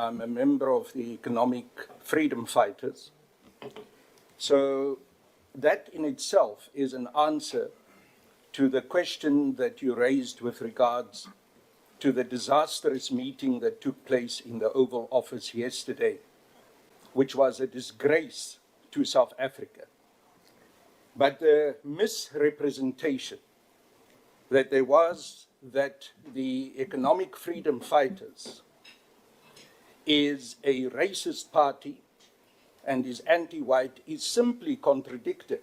I'm a member of the Economic Freedom Fighters. So that in itself is an answer to the question that you raised with regards to the disastrous meeting that took place in the Oval Office yesterday, which was a disgrace to South Africa. But the misrepresentation that there was that the Economic Freedom Fighters is a racist party and is anti-white is simply contradicted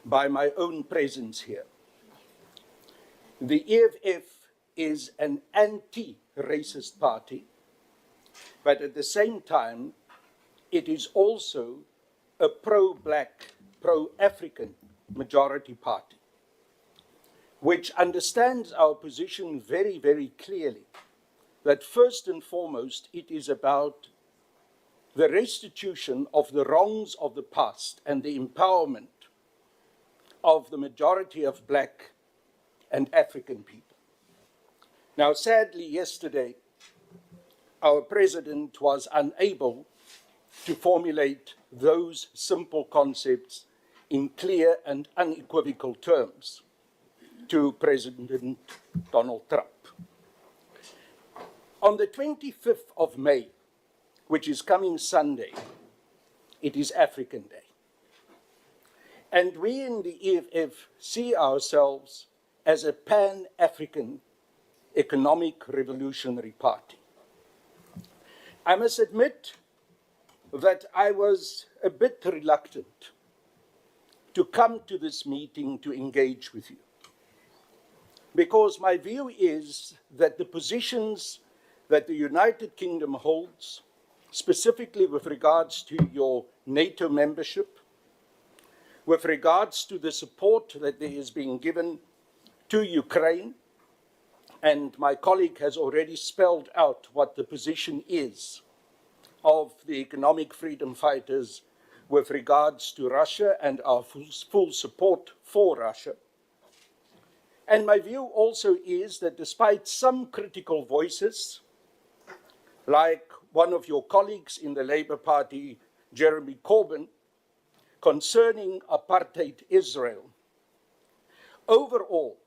by my own presence here. The EFF is an anti-racist party, but at the same time, it is also a pro-black, pro-African majority party, which understands our position very, very clearly, that first and foremost, it is about the restitution of the wrongs of the past and the empowerment of the majority of black and African people. Now, sadly, yesterday, our president was unable to formulate those simple concepts in clear and unequivocal terms to President Donald Trump. On the 25th of May, which is coming Sunday, it is African Day. And we in the EFF see ourselves as a pan-African economic revolutionary party. I must admit that I was a bit reluctant to come to this meeting to engage with you, because my view is that the positions that the United Kingdom holds, specifically with regards to your NATO membership, with regards to the support that there is being given to Ukraine, and my colleague has already spelled out what the position is of the Economic Freedom Fighters with regards to Russia and our full support for Russia. And my view also is that despite some critical voices, like one of your colleagues in the Labour Party, Jeremy Corbyn, concerning apartheid Israel, overall,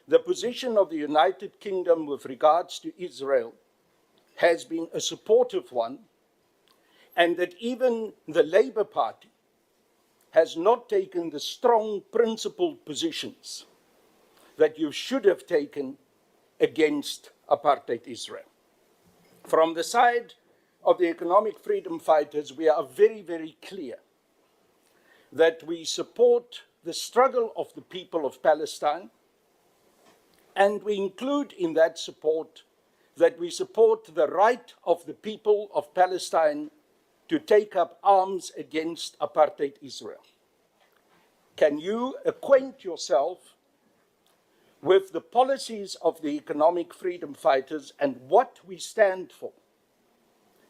the position of the United Kingdom with regards to Israel has been a supportive one, and that even the Labour Party has not taken the strong principled positions that you should have taken against apartheid Israel. From the side of the Economic Freedom Fighters, we are very, very clear that we support the struggle of the people of Palestine, and we include in that support that we support the right of the people of Palestine to take up arms against apartheid Israel. Can you acquaint yourself with the policies of the Economic Freedom Fighters and what we stand for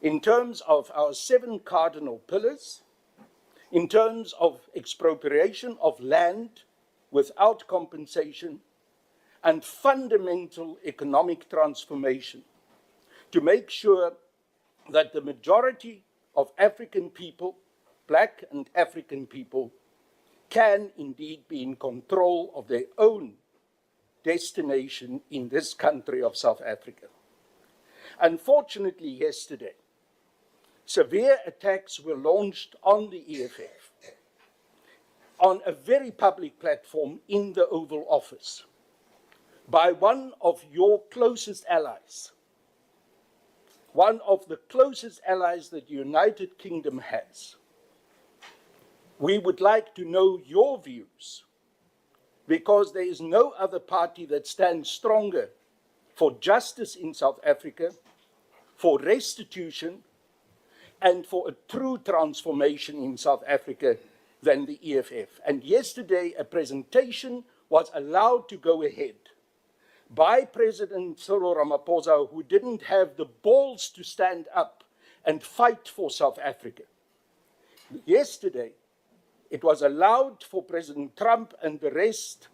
in terms of our 7 cardinal pillars, in terms of expropriation of land without compensation, and fundamental economic transformation to make sure that the majority of African people, black and African people, can indeed be in control of their own destination in this country of South Africa. Unfortunately, yesterday, severe attacks were launched on the EFF on a very public platform in the Oval Office by one of your closest allies, one of the closest allies that the United Kingdom has. We would like to know your views, because there is no other party that stands stronger for justice in South Africa, for restitution, and for a true transformation in South Africa than the EFF. And yesterday, a presentation was allowed to go ahead by President Cyril Ramaphosa, who didn't have the balls to stand up and fight for South Africa. Yesterday, it was allowed for President Trump and the rest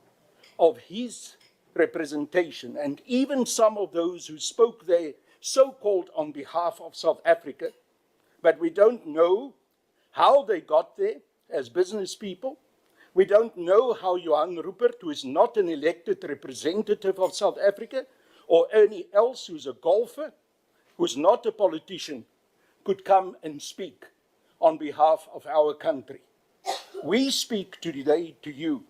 of his representation, and even some of those who spoke there so-called on behalf of South Africa, but we don't know how they got there as business people. We don't know how Johan Rupert, who is not an elected representative of South Africa, or Ernie Els, who's a golfer, who's not a politician, could come and speak on behalf of our country. We speak today to you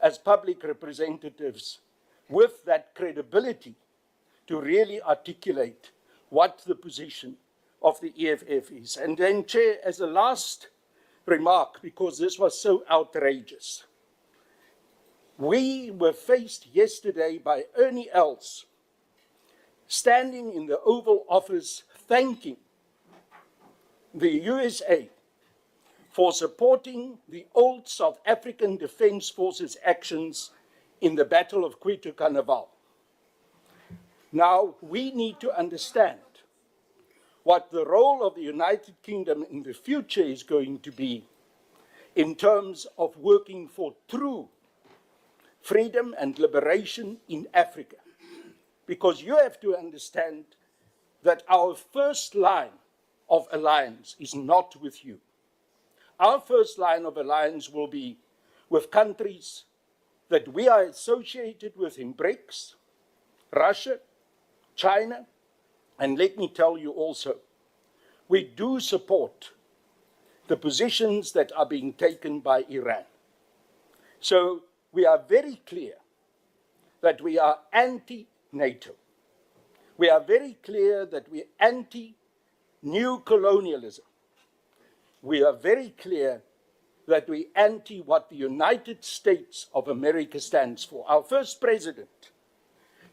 as public representatives with that credibility to really articulate what the position of the EFF is. And then, Chair, as a last remark, because this was so outrageous, we were faced yesterday by Ernie Els standing in the Oval Office thanking the USA for supporting the old South African Defence Forces actions in the Battle of Cuito Carnaval. Now, we need to understand what the role of the United Kingdom in the future is going to be in terms of working for true freedom and liberation in Africa. Because you have to understand that our first line of alliance is not with you. Our first line of alliance will be with countries that we are associated with in BRICS, Russia, China, and let me tell you also, we do support the positions that are being taken by Iran. So we are very clear that we are anti-NATO. We are very clear that we are anti-new colonialism. We are very clear that we are anti what the United States of America stands for. Our first president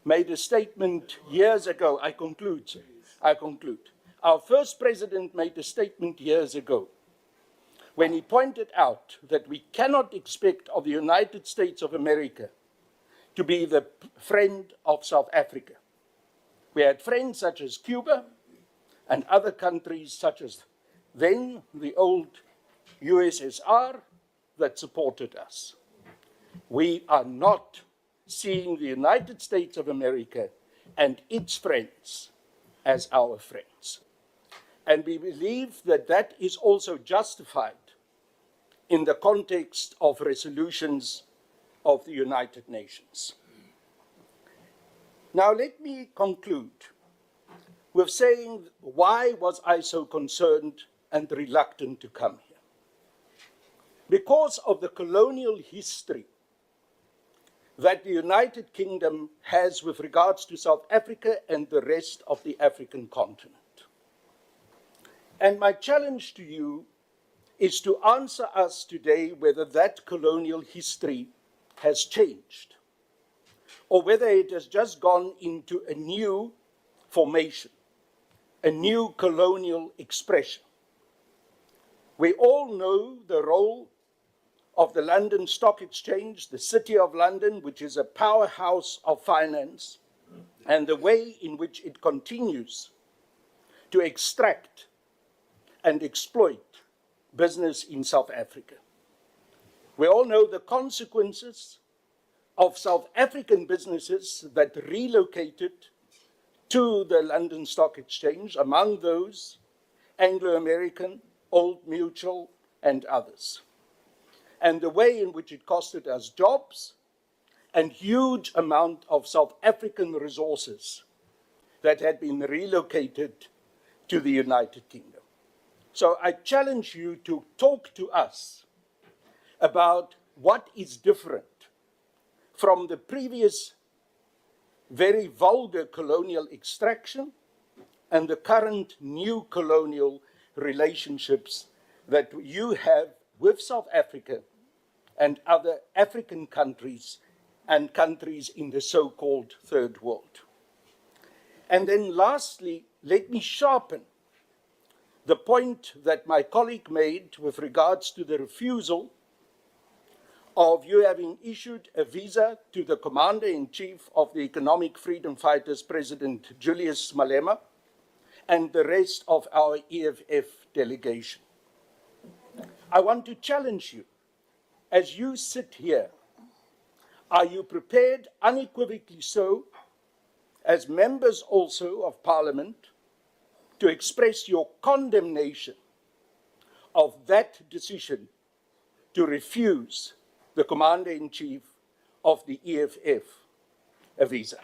made a statement years ago. I conclude, sir. I conclude. Our first president made a statement years ago when he pointed out that we cannot expect of the United States of America to be the friend of South Africa. We had friends such as Cuba and other countries such as then the old USSR that supported us. We are not seeing the United States of America and its friends as our friends. And we believe that that is also justified in the context of resolutions of the United Nations. Now let me conclude with saying, why was I so concerned and reluctant to come here? Because of the colonial history that the United Kingdom has with regards to South Africa and the rest of the African continent. And my challenge to you is to answer us today whether that colonial history has changed or whether it has just gone into a new formation, a new colonial expression. We all know the role of the London Stock Exchange, the City of London, which is a powerhouse of finance, and the way in which it continues to extract and exploit business in South Africa. We all know the consequences of South African businesses that relocated to the London Stock Exchange, among those Anglo-American, Old Mutual, and others. And the way in which it costed us jobs and huge amount of South African resources that had been relocated to the United Kingdom. So I challenge you to talk to us about what is different from the previous very vulgar colonial extraction and the current new colonial relationships that you have with South Africa and other African countries and countries in the so-called Third World. And then lastly, let me sharpen the point that my colleague made with regards to the refusal of you having issued a visa to the Commander-in-Chief of the Economic Freedom Fighters, President Julius Malema, and the rest of our EFF delegation. I want to challenge you, as you sit here, are you prepared, unequivocally so, as members also of Parliament, to express your condemnation of that decision to refuse the Commander-in-Chief of the EFF a visa.